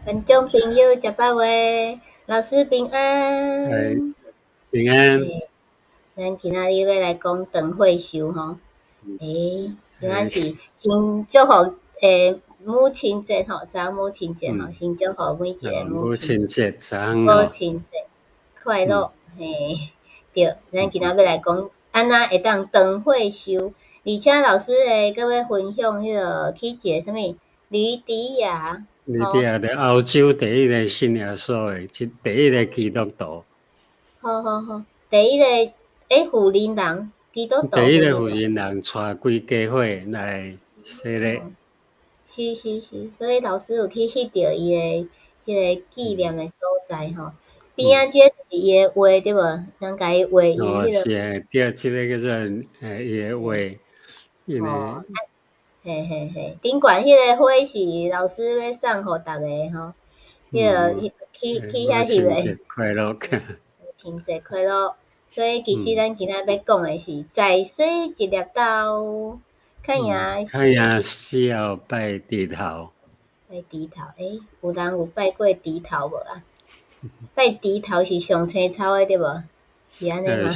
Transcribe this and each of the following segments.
观众朋友，食饱未？老师平哎，安。平安，诶，咱今仔日要来讲长岁寿吼。嗯诶，今仔哎，是先祝福母亲节吼，早母亲节吼，嗯，先祝福每一个母母亲亲节早上母哦，亲节快嗯乐。嘿，对，咱今仔嗯要来讲安那会当长岁寿，而且老师搁要分享迄个去一个什物吕迪亚你吼。哋的澳洲第一个信耶稣的，第一个基督徒，好好好，第一个富人人，基督徒第一个福富人人，音人带规家伙来洗礼，哦，是是是，所以老师有去翕着伊个即个纪念嗯的所在吼，边嗯，仔即个就是伊个画对无？人甲伊画伊哦，迄个，是诶，第二这个叫做伊个话，嘿，因吼，为嘿嘿嘿，顶悬迄个花是老师要送互逐个吼，迄个嗯，去母遐翕诶，亲节快乐，母亲节快乐。所以其实嗯咱今仔要讲诶是在洗一粒豆，看影是。看样是要拜地头。拜猪头，有人有拜过猪头无啊？拜猪头是上青草的对无？是安尼吗？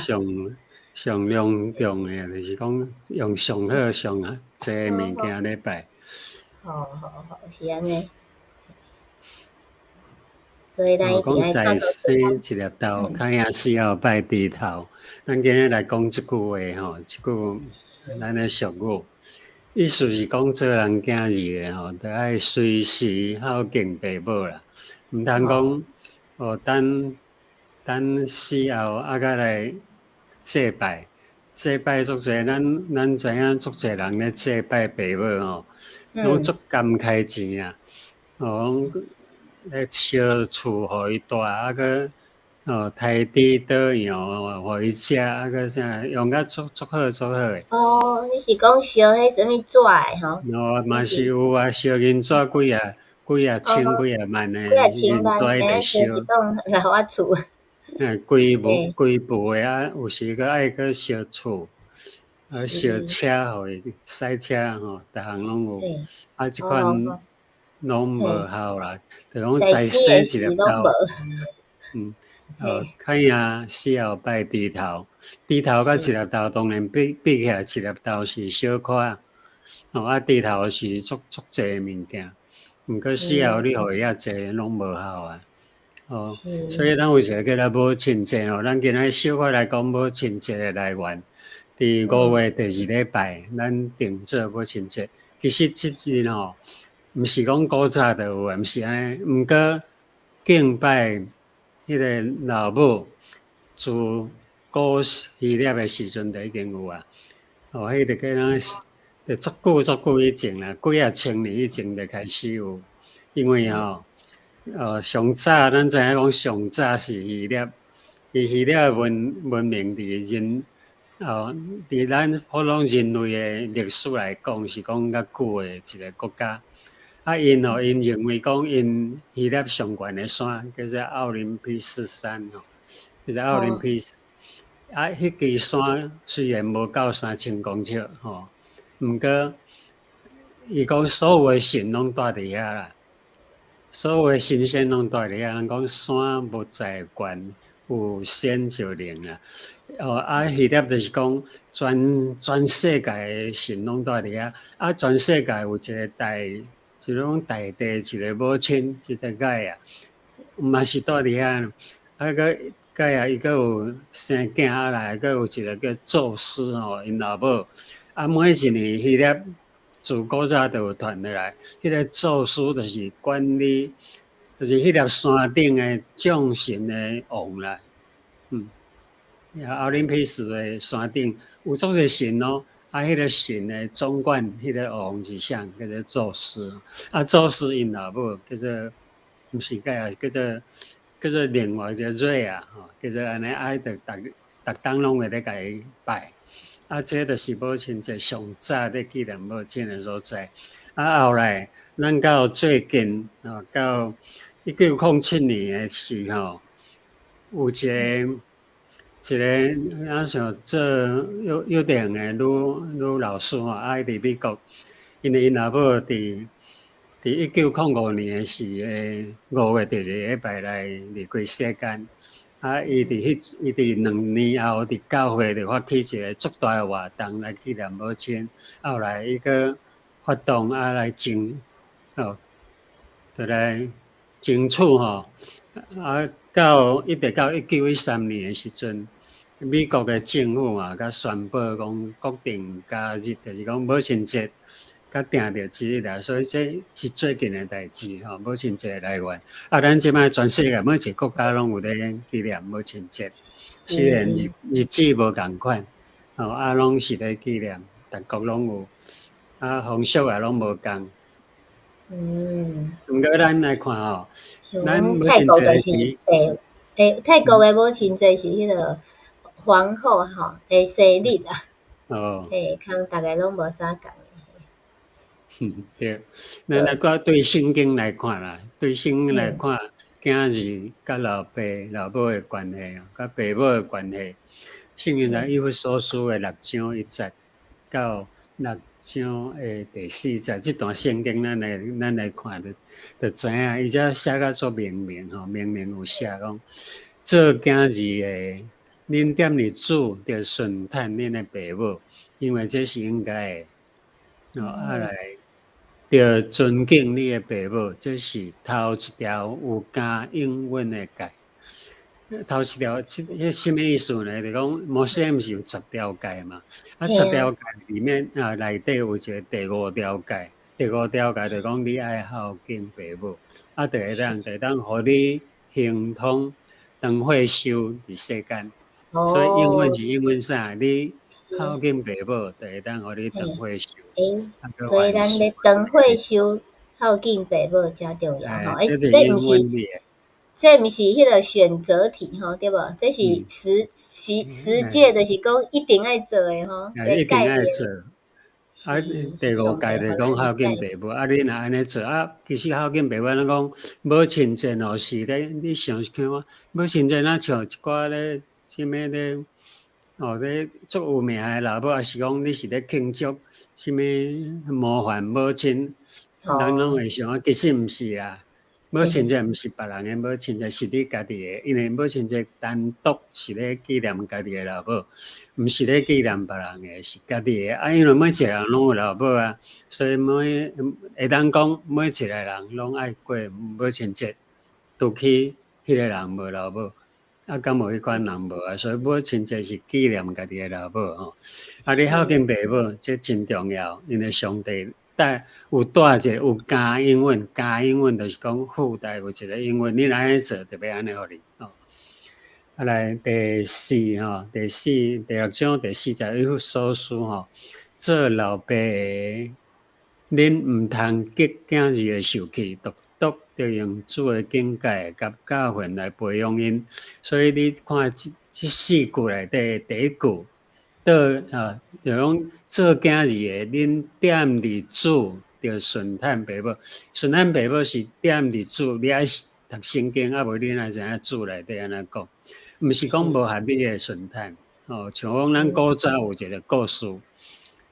上隆重诶，就是讲用上好上济物好件咧拜。好好好好，是安尼。所以咱一定讲爱看在生做一粒豆，嗯，看样是要拜地头。咱今日来讲即句话吼，即句咱诶俗语，意思是讲做人囝儿诶吼，着爱随时孝敬爸母啦，毋通吼，讲哦等死后甲来祭拜。祭拜足济，咱知影足济人咧祭拜爸母吼，拢嗯，足甘开钱啊！哦，咧烧厝互伊住，佮刣猪倒样互伊食，佮啥用甲足好足好诶。哦，你是讲烧迄什物纸诶吼？你嘛是是有啊，烧银纸几啊哦，千几啊万诶几啊千银纸万，伊着烧一烧，栋来互我厝，诶，规部诶啊，有时佮爱佮烧厝，烧是，车互伊驶车吼，逐项拢有。嘿，啊，即款哦吼，拢无嘿，效啦，着讲在在生诶时生一粒拢无，豆。嗯，嘿，看影死后拜猪头，猪头甲一是，粒豆当然比起来，一粒豆是小可，猪头是足济物件，毋过死后嗯，你互伊遐济拢无效啊。所是，以咱为啥叫做母亲节咱今仔小可来讲母亲节的来源，伫嗯，5月第2礼拜，咱定做母亲节。其实即日毋是讲古早就有诶，毋是安尼，毋过敬拜迄个老母，自古希腊诶时阵就已经有啊。迄个个咱就足久以前啦，几啊千年以前就开始有，因为是，上早咱知影讲上早是希腊文明伫咱普通人类诶历史来讲是讲较久诶一个国家。因认为讲因希腊上悬诶山叫做奥林匹斯山叫做奥林哦，匹斯。迄支山虽然无到3000公尺毋过伊讲所有诶神拢住伫遐啦。所有诶神仙拢住伫遐，人讲山无在悬，有仙就灵啊。希腊就是讲全世界诶神拢住伫遐，全世界有一个就是讲大地一个母亲，即个盖啊，嘛是住伫遐。盖啊，伊阁有生囝来，阁有一个叫宙斯因老母。每一年希腊自古早就有传落来。迄个宙斯就是管理，就是迄粒山顶诶众神诶王啦。嗯，奥林匹斯诶山顶有足侪神哦。迄个神诶总管，迄个王是啥？叫做宙斯。宙斯因老母叫做毋是盖啊，叫做另外一个瑞啊，叫做安尼。着逐当拢会咧甲伊拜。这就是母亲节上早咧纪念母亲诶所在。后来咱到最近到1907年诶时候，有一个想做幼稚园诶女老师伊伫美国，因为因老母伫1905年是5月第2礼拜来离开世间。伊伫2年后，伫教会就发起一个足大的活动来纪念母亲。后来伊个发动来争，就来争取一直到1913年的时阵，美国的政府甲宣布讲国定假日，就是讲母亲节，甲定着即日啦。所以这是最近的代志母亲节的来源。咱即摆全世界每一个国家拢有咧纪念母亲节，虽然日子无共款，拢是咧纪念，各国拢有，风俗也拢无共。毋过咱来看咱母亲节的时，泰国的母亲节是迄个皇后的生日啊。看大家拢无啥共。对，咱来讲对圣经来看啦，对圣经来看，囝儿甲老爸老母的关系甲爸母的关系，圣经在以弗所书的6章1节到6章的第4节，这段圣经咱来看就知影，伊遮写甲足明明有写讲，做囝儿的，恁踮伫主，着顺趁恁的爸母，因为这是应该的。来，着尊敬你的爸母，这是头一条有加英文的诫。头一条，迄什么意思呢？就讲摩西毋是有10条诫嘛？10条诫里面内底有一个第5条诫。第5条诫就讲你爱孝敬爸母，就会当互你形同长岁寿伫世间。所以英文是英文啥？你孝敬爸母，就会当互你长岁寿。所以咱要长岁寿孝敬爸母真重要这毋是迄个选择题对无？这是实践，就是讲一定爱做的一定爱做。第5诫就讲孝敬爸母，你若安尼做其实孝敬爸母，咱讲母亲节是咧，你想看母亲节像一寡咧什么咧咧足有名的老母，还是讲你是咧庆祝什么模范母亲，人拢会想其实毋是啊。母亲节毋是别人的母亲节，是你家己的。因为母亲节单独是咧纪念家己的老母，毋是咧纪念别人的，是家己的。因为每一个人拢有老母所以会当讲每一个人拢爱过母亲节，除去迄个人无老母，敢无迄款人无所以母亲节是纪念家己的老母你孝敬爸母，这真重要，因为上帝有带一个有加英文就是讲附带有一个英文，你若安尼做，特别安尼互你来第6章第4节，以弗所书做老爸的，恁毋通激囝儿的受气，独着用主的境界甲教训来培养因。所以你看这4句内底第一句。就讲做囝儿的，恁踮伫主，着顺趁爸母。顺趁爸母是踮伫主，你爱读圣经，无你哪知影主内底安怎讲？毋是讲无合理的顺趁像讲咱古早有一个故事，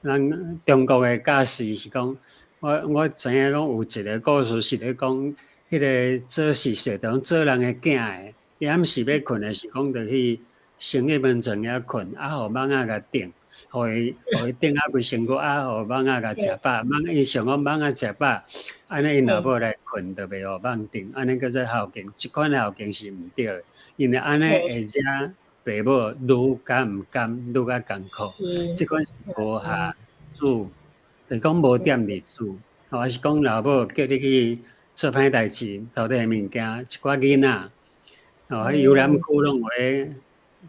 咱中国的教士是讲，我知影讲有一个故事是咧讲，迄个做事是当做人的囝的，伊暗时要困的是讲着去。先去门前遐困，互蠓仔甲叮，互伊叮规身躯，互蠓仔甲食饱。伊想讲蠓仔食饱，安尼因老母来困，就袂互蠓叮。安尼叫做孝敬，即款孝敬是毋对的，因为安尼会遮爸母愈加毋甘，愈加艰苦。即款是无下主，就是讲无踮伫主，还是讲老母叫你去做歹代志，偷摕物件，一寡囡仔游览区拢有咧。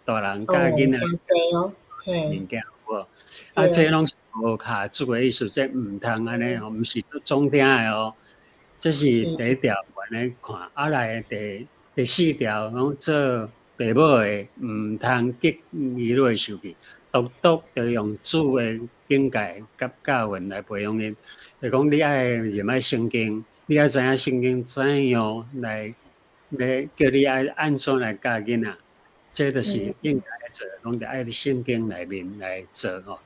大人甲囡仔物件有无？这拢是无下主的意思，这毋通安尼毋是总听的这是第1条，原来看。来第4条，讲做爸母的毋通激儿女受气，独着用主的境界甲教训来培养因。就讲你爱认爱圣经，你爱知影圣经怎样来叫你爱按怎来教囡仔。这就是应该做，拢得爱伫圣经内面来做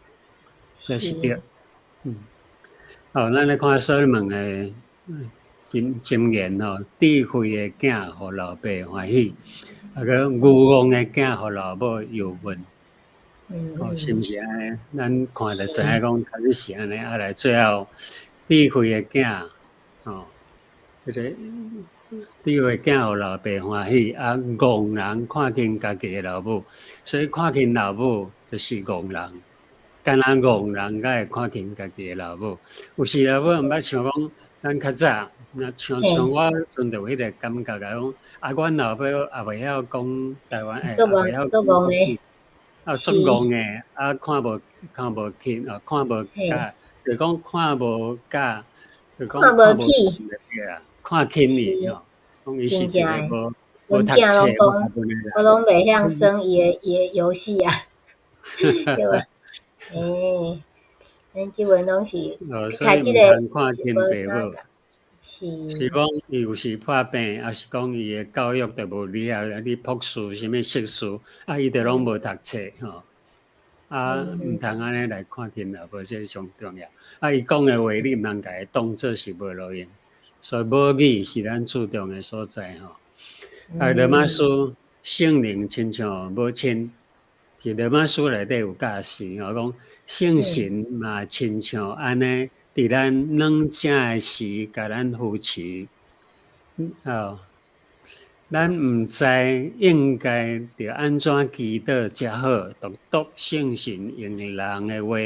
这是对。咱来看所罗门的箴言吼，智慧的囝，互老爸欢喜；个愚妄的囝，互老母忧闷。是毋是安尼？咱看着知影讲，开始是安尼，来最后智慧的囝，迄个智慧囝互老爸欢喜，戆人看见家己的老母，所以看见老母就是戆人。敢若戆人，才会看见家己的老母。有时老母毋捌想讲，咱较早，像我阵就有迄个感觉讲，阮老母也袂晓讲台湾，也袂晓讲国语，作戆诶，看无起，看无教，就讲看无教，就讲看无起啊，看轻伊吼，讲伊是一个无读册、无读文诶人，我拢袂晓耍伊诶游戏啊，对吧？咱即阵拢是开即个看轻爸母，是讲伊有时破病，还是讲伊诶教育着无厉害，你博士、什么硕士，伊着拢无读册吼。毋通安尼来看轻老母，这上重要。伊讲诶话，你毋通甲伊当做是无路用，所以母语是咱注重诶所在吼。罗马书圣灵亲像母亲，即罗马书内底有教示讲圣神嘛亲像安尼，伫咱软正诶时，甲咱扶持。咱毋知应该着安怎祈祷才好，读圣神用人诶话，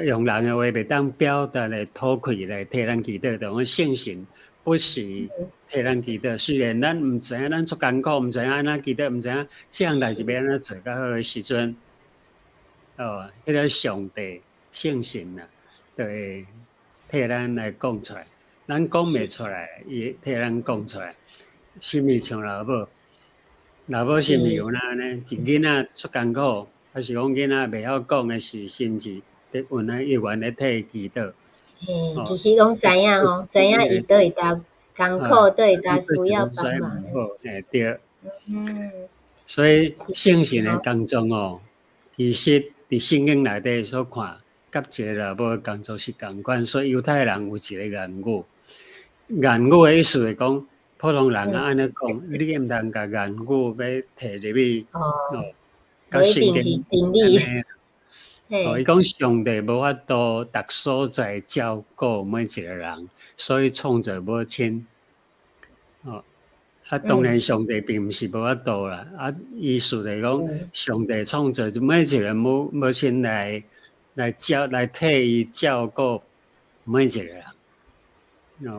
用人诶话袂当表达来吐气来替咱祈祷，就讲圣神不是替咱祈祷。虽然咱毋知影，咱足艰苦，毋知影安怎祈祷，毋知影这样代志要安怎做较好诶时阵，迄个上帝圣神就会替咱来讲出来。咱讲袂出来，伊替咱讲出来。心里像老母，老母心里有哪呢？一囡仔出艰苦，还是讲囡仔袂晓讲诶事，甚至伫有那一员咧替伊祈祷。其实拢知影吼，知影伊倒会当艰苦，倒会当需要帮忙诶。对。所以圣神诶工作其实伫圣经内底所看，甲一个老母诶工作是共款。所以犹太人有一个言语。言语的意思是讲，普通人安尼讲，你毋通甲言语要摕入去，甲圣经是真理。伊讲上帝无法度逐所在照顾每一个人，所以创造母亲。当然上帝并毋是无法度啦。意思是讲，上帝创造每一个母亲来替伊照顾每一个人。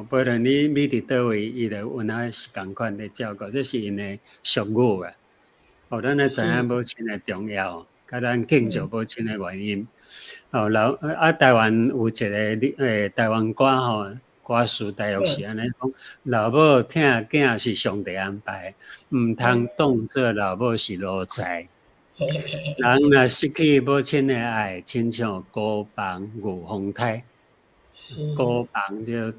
不论你伫倒位，伊就有那是共款的照顾，这是因的俗语啊。咱来知影母亲的重要，甲咱敬重母亲的原因。台湾有一个台湾歌歌词大约是安尼讲：老母疼囝是上帝安排，毋通当作老母是奴才。人若失去母亲的爱，亲像孤房御风台。孤房就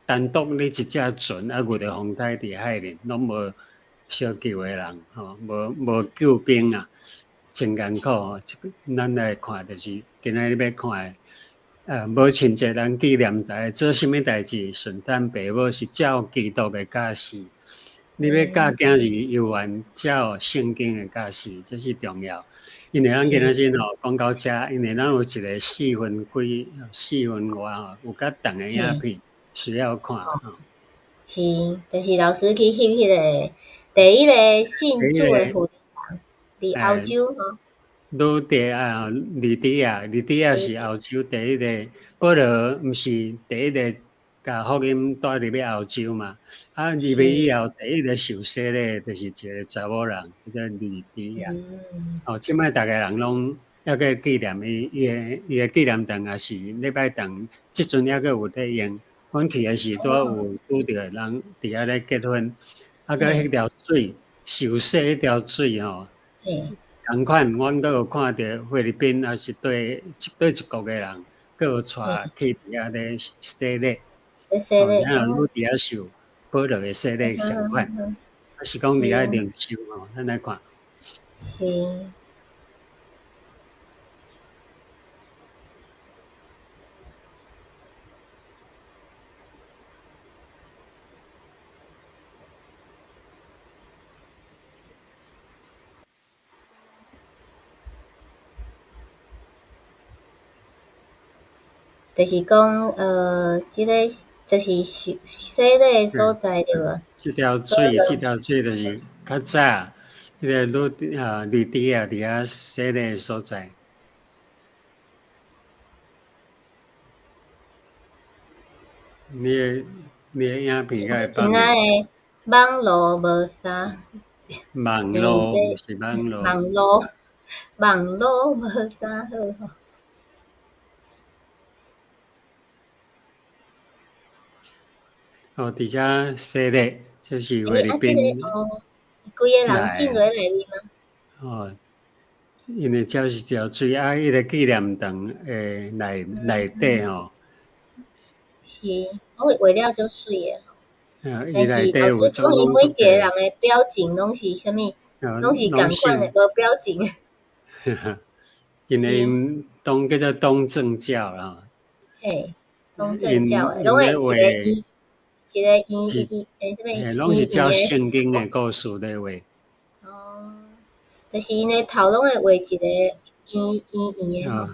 单独你一只船，御着风台伫海里，拢无小救的人，无救兵啊，真艰苦。咱来看就是今仔日要看的，母亲节咱纪念在做什么代志？顺产爸母是照基督的教示，你要教囝儿犹原照圣经的教示，这是重要。因为咱今仔日讲到这，因为咱有一个4分外有甲长的影片需要看。是，就是老师去翕迄个第一个信主的妇女人，伫欧洲利迪亚是欧洲第一个，保罗毋是第一个甲福音带入去欧洲嘛？入去以后，第一个受洗咧，就是一个查某人，叫做利迪亚。即摆大家人拢还个纪念伊个纪念堂，也是礼拜堂，即阵还个有在用。阮去的时拄有拄着人伫遐咧结婚，个迄条水受洗迄条水同款，阮都有看到菲律宾也是对一国的人，佫有带去伫遐咧洗礼。像女伫遐受保罗的洗礼相款，还是讲伫遐灵修咱来看。是。就是讲即个就是洗礼所在对无？即条水就是较早，迄个绿地啊伫遐洗礼所在。你的影片甲会放今仔诶网络无啥，网络毋是网络，网络无啥好吼。伫遮洗礼，就是菲律即个宾规个人进落内面吗？哦，因为遮是条水迄个纪念堂诶内底吼。是，我画了足水诶吼。但是伊老师讲伊每一个人诶表情拢是啥物？拢是共款诶，无表情。因为因叫做东正教啦。嘿，东正教诶，拢会一个啥物？拢是照圣经诶故事咧画。哦，就是因诶头拢会画一个圆诶吼。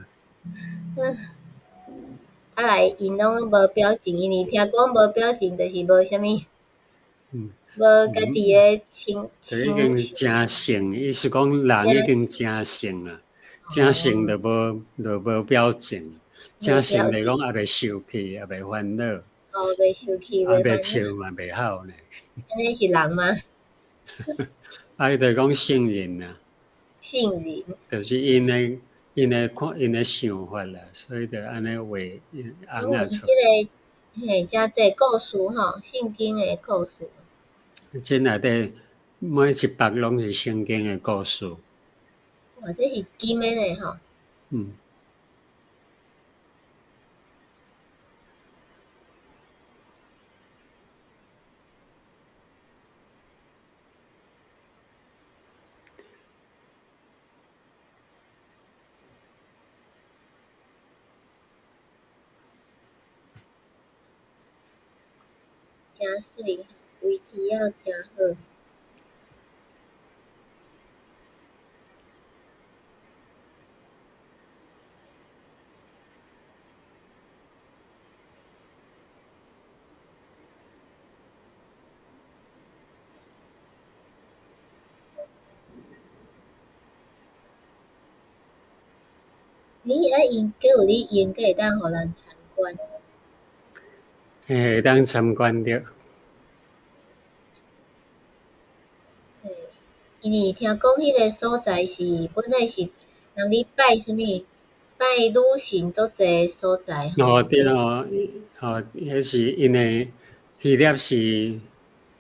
啊来因拢无表情，因为听讲无表情，就是无啥物。无家己诶情绪。已经真性，意思讲人已经真性啦，真性就无表情，真性就讲也袂生气，也袂烦恼，袂生气，也袂笑嘛，袂哭呢。安尼是人吗？伊就讲圣人啦，圣人，就是因诶想法啦，所以就安尼画红啊出。即个真济故事吼，圣经诶故事。即内底每一幅拢是圣经诶故事。哇，这是金诶吼。真水，位置要真好。你爱用，佮有你用，佮会当互人参观。会当参观着。因为听讲迄个所在是本来是人咧拜啥物，拜女神足济所在。对迄是因为希腊是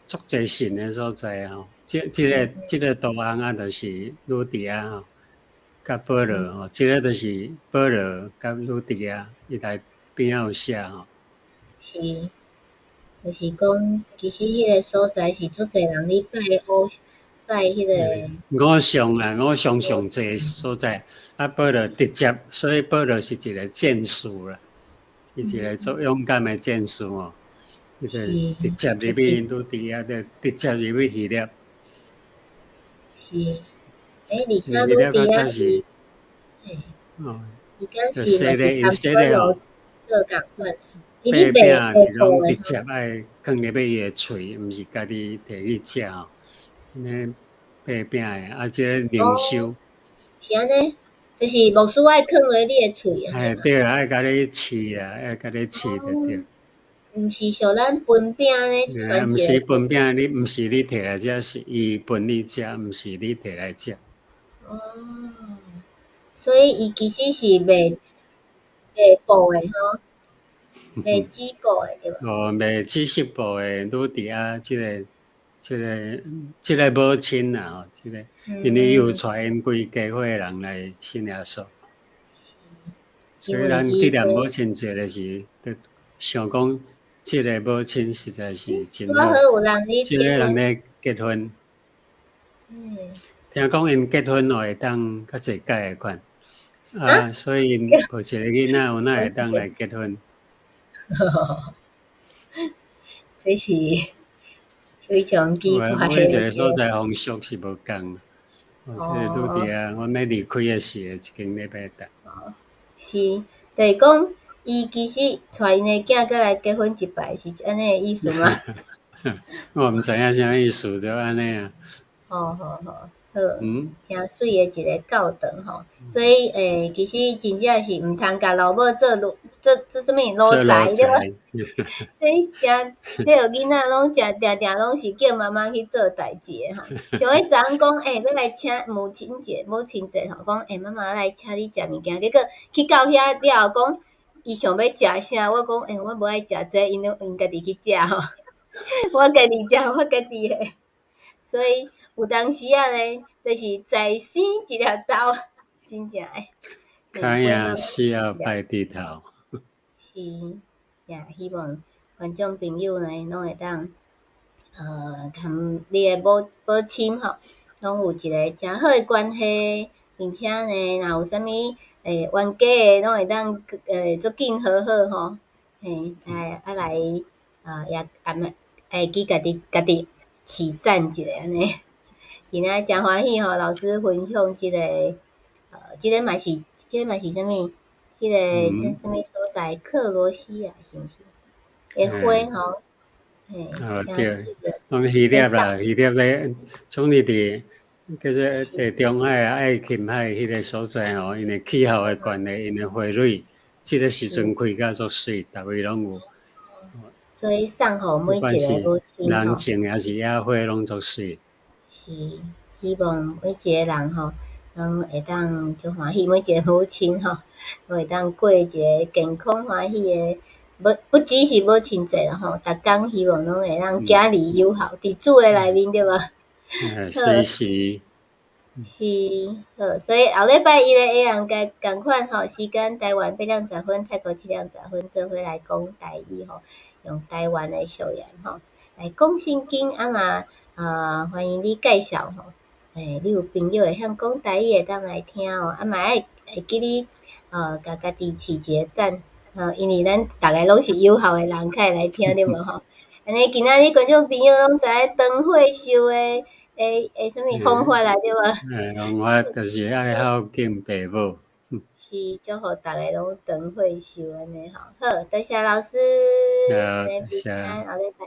足济神诶所在吼。即个图案啊，就是鲁迪亚吼，甲保罗吼，即个就是保罗甲鲁迪亚，伊内边仔有写吼。是，就是讲，其实迄个所在是足济人咧拜迄个。五常上济所在，啊，保罗直接，所以保罗是一个战士啦，伊一个足勇敢诶战士吼。伊就直接入去鲁迪亚，就直接入去希腊。是，而且鲁迪亚是，伊敢是嘛是跟保罗做共款。白饼是拢直接爱放入去伊诶喙，毋是家己摕去食吼。安白饼诶，即个灵修。是安尼，就是牧师爱放落你诶喙啊。对啦，爱甲你试啊，爱甲你试就对。毋是像咱分饼咧传毋是分饼，你毋是你摕来食，是伊分你食，毋是你摕来食。所以伊其实是卖布诶吼，卖纸布诶对吧？卖知识部诶鲁迪亚，即个母亲啦吼，即个因为伊有带因规家伙诶人来信耶稣，所以咱纪念母亲节诶时，就想讲即个母亲实在是真好，即个人咧结婚。听讲因结婚后会当较济届诶款，所以因抱一个囡仔有哪会当来结婚？这是非常奇怪诶。每一个所在风俗是无共。即个拄伫啊，阮要离开诶时，一间礼拜等。是，就是讲伊其实带因的囝过来结婚一摆，是安尼的意思吗？我毋知影啥意思，就安尼啊。好，真水的一个教堂吼，所以其实真正是毋通甲老母做什物奴才对吧？所以真，迄个囡仔拢定拢是叫妈妈去做代志的吼。像迄昨昏讲，要来请母亲节吼，讲妈妈来请你食物件，结果去到遐了后讲，伊想要食啥，我讲我无爱食这，因家己去食吼，我家己食我家己的。所以有当时啊咧，就是在生一条豆，真正诶。看呀，需要拜地头。是，也希望观众朋友呢，拢会当含你诶母亲吼，拢有一个诚好诶关系，并且呢，若有啥物冤家诶，拢会当足紧和好吼，来也会记家己起赞一下安尼。今仔真欢喜吼，老师分享即个即个嘛是啥物？迄个这啥物所在？克罗西亚是毋是？诶花吼，对，讲希腊啦，希腊咧，从你伫叫做地中海啊、爱琴海迄个所在吼，因为气候诶关系，因为花蕊即个时阵开甲足水，逐位拢有。所以送互每一个母亲人情也是野花拢足水。是，希望每一个人吼，拢会当足欢喜，每一个母亲吼，都会当过一个健康欢喜的，不只是母亲节啦吼，逐工希望拢会当家里友好，伫主诶内面对吧？随时。是，好，所以后礼拜一咧下暗共款吼，时间台湾8:10分，泰国7:10分，做伙来讲台语吼，用台湾诶语言吼来讲圣经啊嘛，欢迎你介绍吼，你有朋友会晓讲台语会当来听哦，啊嘛会记你甲家己饲一个赞，因为咱逐个拢是友好诶人，较会来听对无吼？安尼今仔日观众朋友拢知影灯会秀诶。什么方法啦，对无？方法就是爱孝敬父母。是，祝福大家拢长岁寿安尼吼。好，多谢老师，多谢。平安，后礼拜。